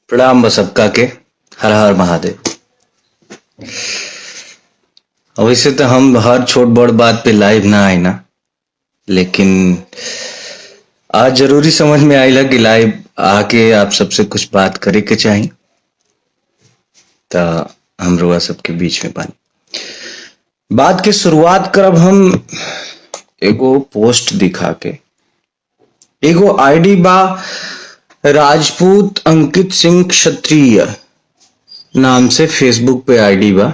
प्रणाम बस सबका के। हर हर महादेव। वैसे तो हम हर छोट बड़ बात पे लाइव ना आए ना, लेकिन आज जरूरी समझ में आइला कि लाइव आके आप सबसे कुछ बात करे के चाही, तो हम रुआ सबके बीच में बानी। बात के शुरुआत करब हम एगो पोस्ट दिखा के। एगो आईडी बा राजपूत अंकित सिंह क्षत्रिय नाम से फेसबुक पे आईडी बा।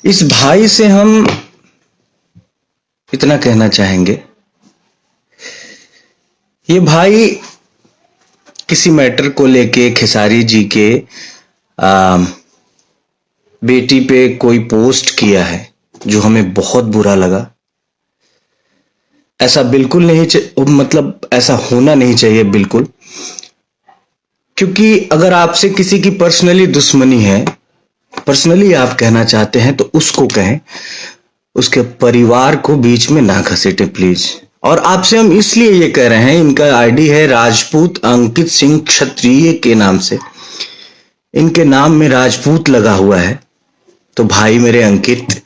इस भाई से हम इतना कहना चाहेंगे, ये भाई किसी मैटर को लेके खेसारी जी के बेटी पे कोई पोस्ट किया है जो हमें बहुत बुरा लगा। ऐसा बिल्कुल नहीं, मतलब ऐसा होना नहीं चाहिए बिल्कुल, क्योंकि अगर आपसे किसी की पर्सनली दुश्मनी है, पर्सनली आप कहना चाहते हैं तो उसको कहें, उसके परिवार को बीच में ना घसीटे प्लीज। और आपसे हम इसलिए ये कह रहे हैं, इनका आईडी है राजपूत अंकित सिंह क्षत्रिय के नाम से, इनके नाम में राजपूत लगा हुआ है। तो भाई मेरे अंकित,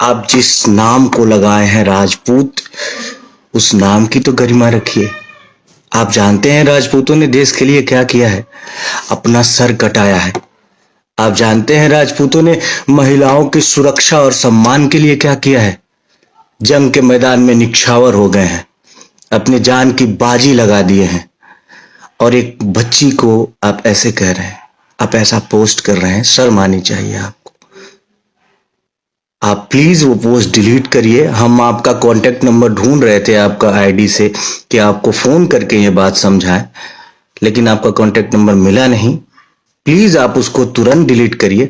आप जिस नाम को लगाए हैं राजपूत, उस नाम की तो गरिमा रखिए। आप जानते हैं राजपूतों ने देश के लिए क्या किया है, अपना सर कटाया है। आप जानते हैं राजपूतों ने महिलाओं की सुरक्षा और सम्मान के लिए क्या किया है, जंग के मैदान में निछावर हो गए हैं, अपनी जान की बाजी लगा दिए हैं। और एक बच्ची को आप ऐसे कह रहे हैं, आप ऐसा पोस्ट कर रहे हैं, शर्म आनी चाहिए आपको। आप प्लीज वो पोस्ट डिलीट करिए। हम आपका कांटेक्ट नंबर ढूंढ रहे थे आपका आईडी से कि आपको फोन करके ये बात समझाएं, लेकिन आपका कांटेक्ट नंबर मिला नहीं। प्लीज आप उसको तुरंत डिलीट करिए।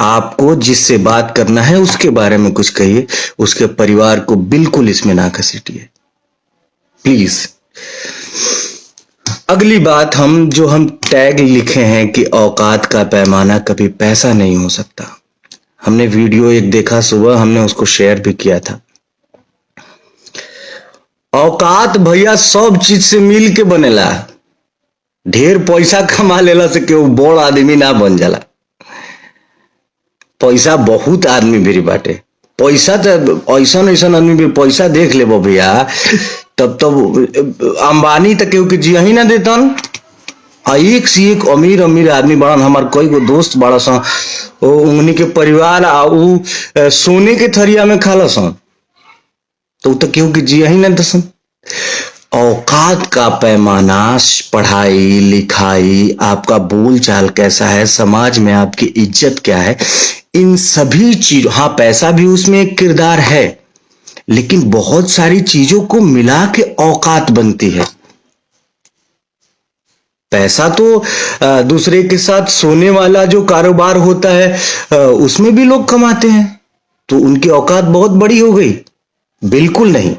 आपको जिससे बात करना है उसके बारे में कुछ कहिए, उसके परिवार को बिल्कुल इसमें ना घसीटिए प्लीज। अगली बात, हम टैग लिखे हैं कि औकात का पैमाना कभी पैसा नहीं हो सकता। हमने वीडियो एक देखा सुबह, हमने उसको शेयर भी किया था। औकात भैया सब चीज से मिल के बनेला। ढेर पैसा कमा लेला से केहू बड़ आदमी ना बन जाला। पैसा बहुत आदमी भी बाटे, पैसा तो ऐसा आदमी भी पैसा देख ले भैया, तब अंबानी तक केहू के जिया ही ना देतन। एक से एक अमीर अमीर आदमी बड़न। हमार कई गो दोस्त बड़ा सा, उन्हीं के परिवार सोने के थरिया में खाला सन, तो केहू के जिया ही ना दसन। औकात का पैमाना, पढ़ाई लिखाई, आपका बोल चाल कैसा है, समाज में आपकी इज्जत क्या है, इन सभी चीजों, हाँ पैसा भी उसमें एक किरदार है, लेकिन बहुत सारी चीजों को मिला के औकात बनती है। पैसा तो दूसरे के साथ सोने वाला जो कारोबार होता है उसमें भी लोग कमाते हैं, तो उनकी औकात बहुत बड़ी हो गई? बिल्कुल नहीं।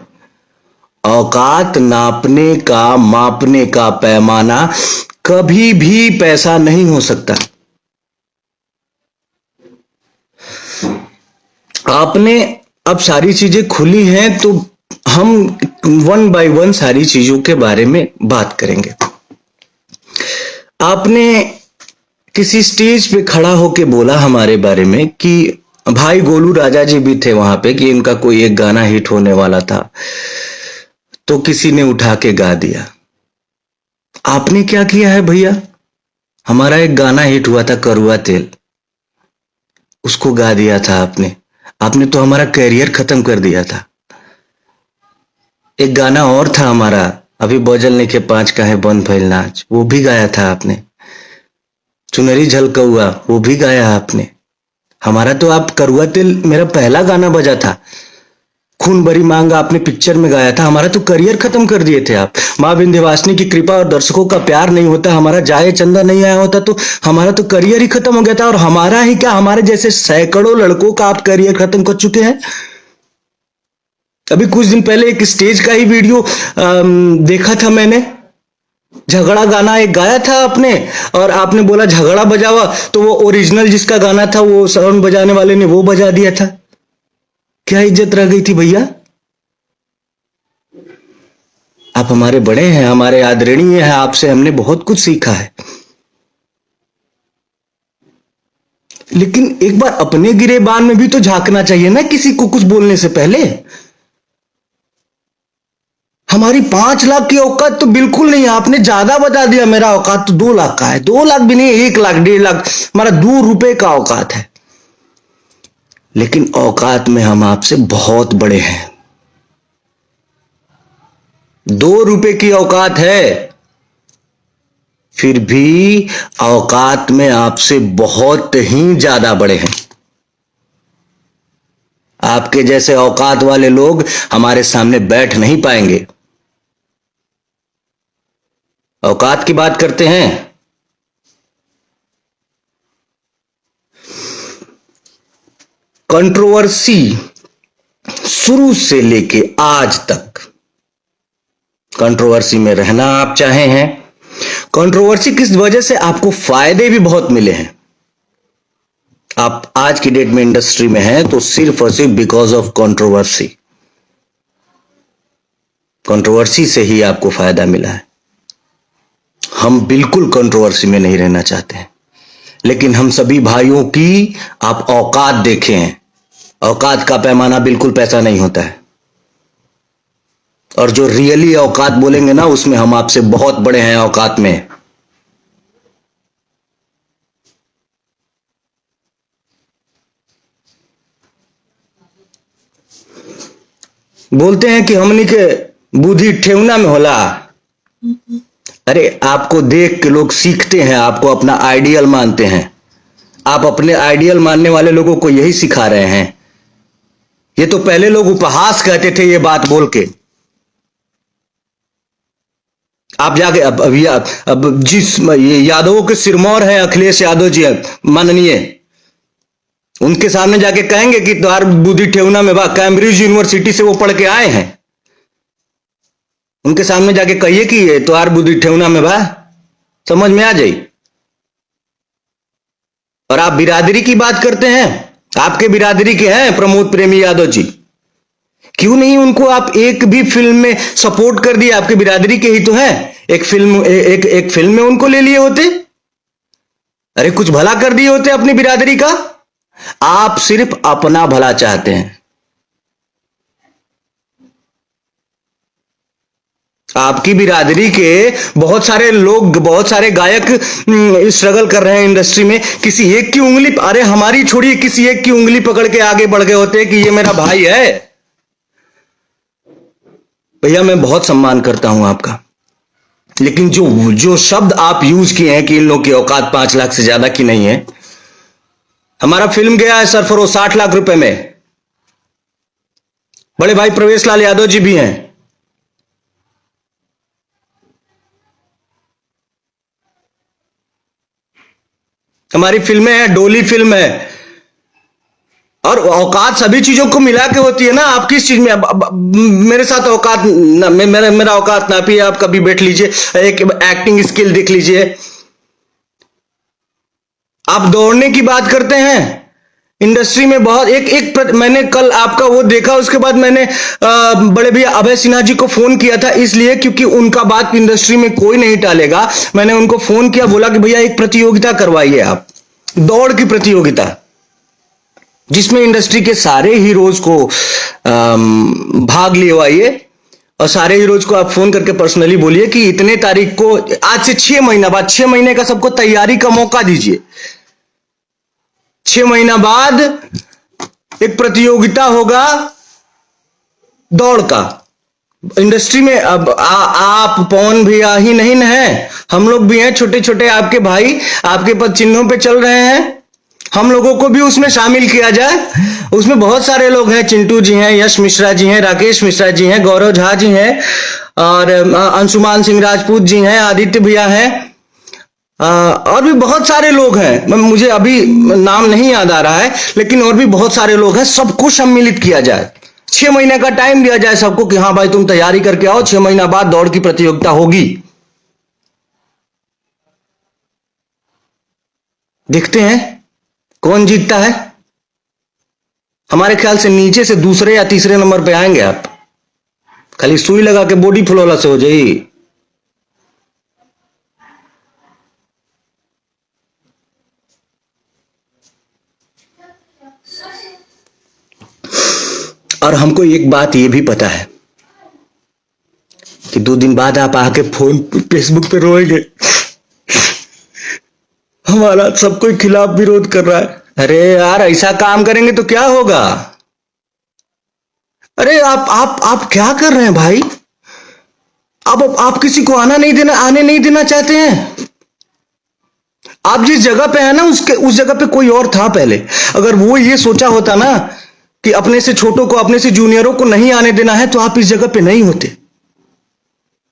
औकात नापने का, मापने का पैमाना कभी भी पैसा नहीं हो सकता। आपने अब सारी चीजें खुली हैं, तो हम वन बाय वन सारी चीजों के बारे में बात करेंगे। आपने किसी स्टेज पे खड़ा होके बोला हमारे बारे में कि भाई गोलू राजा जी भी थे वहां पे, कि इनका कोई एक गाना हिट होने वाला था, तो किसी ने उठा के गा दिया। आपने क्या किया है भैया? हमारा एक गाना हिट हुआ था करुआ तेल, उसको गा दिया था आपने। आपने तो हमारा कैरियर खत्म कर दिया था। एक गाना और था हमारा, अभी बजल के 5 का है बन भइल नाच, वो भी गाया था आपने। चुनरी झलकौआ, वो भी गाया आपने। हमारा तो आप करुआ तेल मेरा पहला गाना बजा था। खून भरी मांग आपने पिक्चर में गाया था। हमारा तो करियर खत्म कर दिए थे आप। माँ विंध्यवासिनी की कृपा और दर्शकों का प्यार नहीं होता, हमारा जाए चंदा नहीं आया होता, तो हमारा तो करियर ही खत्म हो गया था। और हमारा ही क्या, हमारे जैसे सैकड़ों लड़कों का आप करियर खत्म कर चुके हैं। अभी कुछ दिन पहले एक स्टेज का ही वीडियो देखा था मैंने, झगड़ा गाना एक गाया था आपने, और आपने बोला झगड़ा बजावा, तो वो ओरिजिनल जिसका गाना था वो साउंड बजाने वाले ने वो बजा दिया था। क्या इज्जत रह गई थी भैया? आप हमारे बड़े हैं, हमारे आदरणीय हैं, आपसे हमने बहुत कुछ सीखा है। लेकिन एक बार अपने गिरेबान में भी तो झांकना चाहिए ना, किसी को कुछ बोलने से पहले। हमारी 5 लाख की औकात तो बिल्कुल नहीं है, आपने ज्यादा बता दिया। मेरा औकात तो 2 लाख का है। 2 लाख भी नहीं, 1 लाख, 1.5 लाख, हमारा 2 रुपए का औकात है। लेकिन औकात में हम आपसे बहुत बड़े हैं। 2 रुपए की औकात है, फिर भी औकात में आपसे बहुत ही ज्यादा बड़े हैं। आपके जैसे औकात वाले लोग हमारे सामने बैठ नहीं पाएंगे। औकात की बात करते हैं। कंट्रोवर्सी शुरू से लेके आज तक कंट्रोवर्सी में रहना आप चाहे हैं। कंट्रोवर्सी किस वजह से आपको फायदे भी बहुत मिले हैं। आप आज की डेट में इंडस्ट्री में हैं तो सिर्फ और सिर्फ बिकॉज ऑफ कंट्रोवर्सी। कंट्रोवर्सी से ही आपको फायदा मिला है। हम बिल्कुल कंट्रोवर्सी में नहीं रहना चाहते हैं, लेकिन हम सभी भाइयों की आप औकात देखे हैं। औकात का पैमाना बिल्कुल पैसा नहीं होता है, और जो रियली औकात बोलेंगे ना, उसमें हम आपसे बहुत बड़े हैं औकात में। बोलते हैं कि हमनी के बुद्धि ठेवना में होला। अरे आपको देख के लोग सीखते हैं, आपको अपना आइडियल मानते हैं। आप अपने आइडियल मानने वाले लोगों को यही सिखा रहे हैं। ये तो पहले लोग उपहास कहते थे ये बात बोल के। आप जाके अब जिस ये यादवों के सिरमौर है अखिलेश यादव जी, माननीय, उनके सामने जाके कहेंगे कि तुम्हार बुद्धि ठेवना में बा, कैम्ब्रिज यूनिवर्सिटी से वो पढ़ के आए हैं। उनके सामने जाके कहिए कि तुम्हार बुद्धि ठेवना में बा, समझ में आ जाए। और आप बिरादरी की बात करते हैं, आपके बिरादरी के हैं प्रमोद प्रेमी यादव जी। क्यों नहीं उनको आप एक भी फिल्म में सपोर्ट कर दिए? आपके बिरादरी के ही तो हैं। एक फिल्म में उनको ले लिए होते। अरे कुछ भला कर दिए होते अपनी बिरादरी का। आप सिर्फ अपना भला चाहते हैं। आपकी बिरादरी के बहुत सारे लोग, बहुत सारे गायक स्ट्रगल कर रहे हैं इंडस्ट्री में। किसी एक की उंगली, अरे हमारी छोड़िए, किसी एक की उंगली पकड़ के आगे बढ़ गए होते कि ये मेरा भाई है। भैया मैं बहुत सम्मान करता हूं आपका, लेकिन जो जो शब्द आप यूज किए हैं कि इन लोगों की औकात 5 लाख से ज्यादा की नहीं है। हमारा फिल्म गया है सरफरोश 60 लाख रुपए में। बड़े भाई प्रवेश लाल यादव जी भी हैं। हमारी फिल्में हैं, डोली फिल्म है। और औकात सभी चीजों को मिला के होती है ना। आप किस चीज में मेरे साथ औकात ना, मेरा औकात ना भी। आप कभी बैठ लीजिए, एक एक्टिंग स्किल देख लीजिए। आप दौड़ने की बात करते हैं इंडस्ट्री में बहुत मैंने कल आपका वो देखा, उसके बाद मैंने बड़े भैया अभय सिन्हा जी को फोन किया था, इसलिए क्योंकि उनका बात इंडस्ट्री में कोई नहीं टालेगा। मैंने उनको फोन किया, बोला कि भैया एक प्रतियोगिता करवाइए आप, दौड़ की प्रतियोगिता, जिसमें इंडस्ट्री के सारे हीरोज को भाग लिवाइए। और सारे हीरोज को आप फोन करके पर्सनली बोलिए कि इतने तारीख को, आज से 6 महीना बाद, 6 महीने का सबको तैयारी का मौका दीजिए। 6 महीना बाद एक प्रतियोगिता होगा दौड़ का। इंडस्ट्री में अब आप पवन भैया ही नहीं न है, हम लोग भी हैं, छोटे छोटे आपके भाई आपके पद चिन्हों पे चल रहे हैं। हम लोगों को भी उसमें शामिल किया जाए। उसमें बहुत सारे लोग हैं, चिंटू जी हैं, यश मिश्रा जी हैं, राकेश मिश्रा जी हैं, गौरव झा जी हैं, और अंशुमान सिंह राजपूत जी हैं, आदित्य भैया हैं, और भी बहुत सारे लोग हैं। मुझे अभी नाम नहीं याद आ रहा है, लेकिन और भी बहुत सारे लोग हैं। सबको सम्मिलित किया जाए, 6 महीने का टाइम दिया जाए सबको कि हाँ भाई तुम तैयारी करके आओ, 6 महीना बाद दौड़ की प्रतियोगिता होगी। देखते हैं कौन जीतता है। हमारे ख्याल से नीचे से दूसरे या तीसरे नंबर पे आएंगे आप। खाली सुई लगा के बॉडी फ्लॉलेस हो जाएगी। और हमको एक बात ये भी पता है कि 2 दिन बाद आप आके फोन फेसबुक पे रोएंगे, हमारा सब कोई खिलाफ विरोध कर रहा है। अरे यार, ऐसा काम करेंगे तो क्या होगा? अरे आप क्या कर रहे हैं भाई? आप किसी को आने नहीं देना चाहते हैं। आप जिस जगह पे है ना, उस जगह पे कोई और था पहले। अगर वो ये सोचा होता ना कि अपने से छोटों को, अपने से जूनियरों को नहीं आने देना है, तो आप इस जगह पे नहीं होते।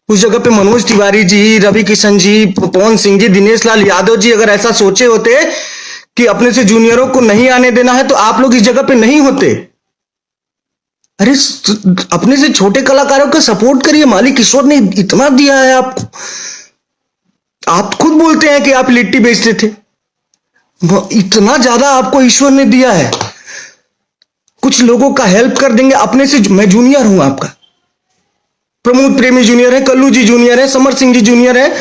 उस जगह पे मनोज तिवारी जी, रवि किशन जी, पवन सिंह जी, दिनेश लाल यादव जी अगर ऐसा सोचे होते कि अपने से जूनियरों को नहीं आने देना है, तो आप लोग इस जगह पे नहीं होते। अरे अपने से छोटे कलाकारों का सपोर्ट करिए। मालिक ईश्वर ने इतना दिया है आपको। आप खुद बोलते हैं कि आप लिट्टी बेचते थे। इतना ज्यादा आपको ईश्वर ने दिया है। कुछ लोगों का हेल्प कर देंगे अपने से। मैं जूनियर हूं आपका, प्रमोद प्रेमी जूनियर है, कल्लू जी जूनियर है, समर सिंह जी जूनियर है,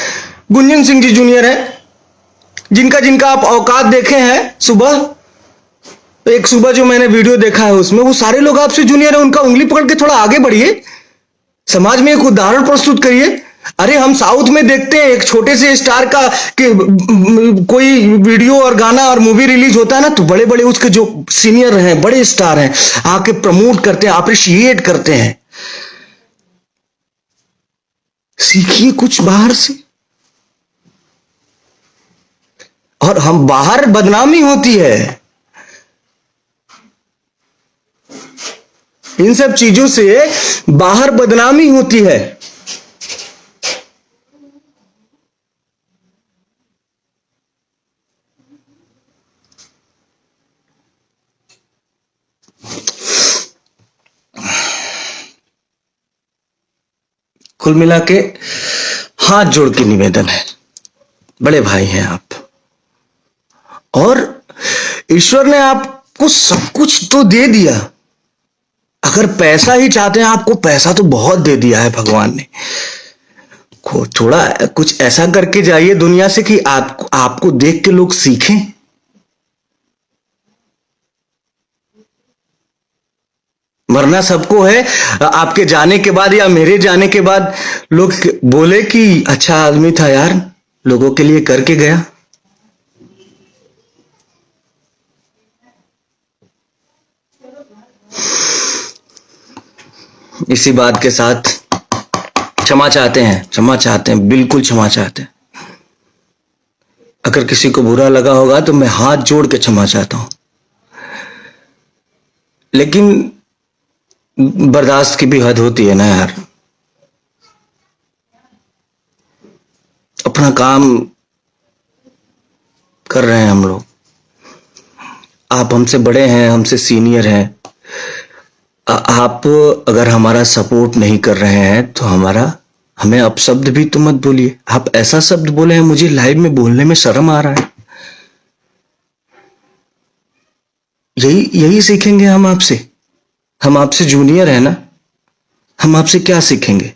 गुंजन सिंह जी जूनियर है। जिनका जिनका आप औकात देखे हैं सुबह, एक सुबह जो मैंने वीडियो देखा है उसमें, वो सारे लोग आपसे जूनियर है। उनका उंगली पकड़ के थोड़ा आगे बढ़िए, समाज में एक उदाहरण प्रस्तुत करिए। अरे हम साउथ में देखते हैं एक छोटे से स्टार का कि कोई वीडियो और गाना और मूवी रिलीज होता है ना, तो बड़े बड़े उसके जो सीनियर हैं, बड़े स्टार हैं, आके प्रमोट करते हैं, अप्रिशिएट करते हैं। सीखिए कुछ बाहर से। और हम बाहर बदनामी होती है इन सब चीजों से, बाहर बदनामी होती है। कुल मिला के हाथ जोड़ के निवेदन है, बड़े भाई हैं आप, और ईश्वर ने आपको सब कुछ तो दे दिया। अगर पैसा ही चाहते हैं, आपको पैसा तो बहुत दे दिया है भगवान ने। थोड़ा कुछ ऐसा करके जाइए दुनिया से कि आपको देख के लोग सीखें। मरना सबको है। आपके जाने के बाद या मेरे जाने के बाद लोग बोले कि अच्छा आदमी था यार, लोगों के लिए करके गया। इसी बात के साथ क्षमा चाहते हैं, बिल्कुल क्षमा चाहते हैं। अगर किसी को बुरा लगा होगा तो मैं हाथ जोड़ के क्षमा चाहता हूं, लेकिन बर्दाश्त की भी हद होती है ना यार। अपना काम कर रहे हैं हम लोग, आप हमसे बड़े हैं, हमसे सीनियर हैं। आप अगर हमारा सपोर्ट नहीं कर रहे हैं तो हमें अपशब्द भी तो मत बोलिए। आप ऐसा शब्द बोले हैं, मुझे लाइव में बोलने में शर्म आ रहा है। यही सीखेंगे हम आपसे। हम आपसे जूनियर है ना, हम आपसे क्या सीखेंगे?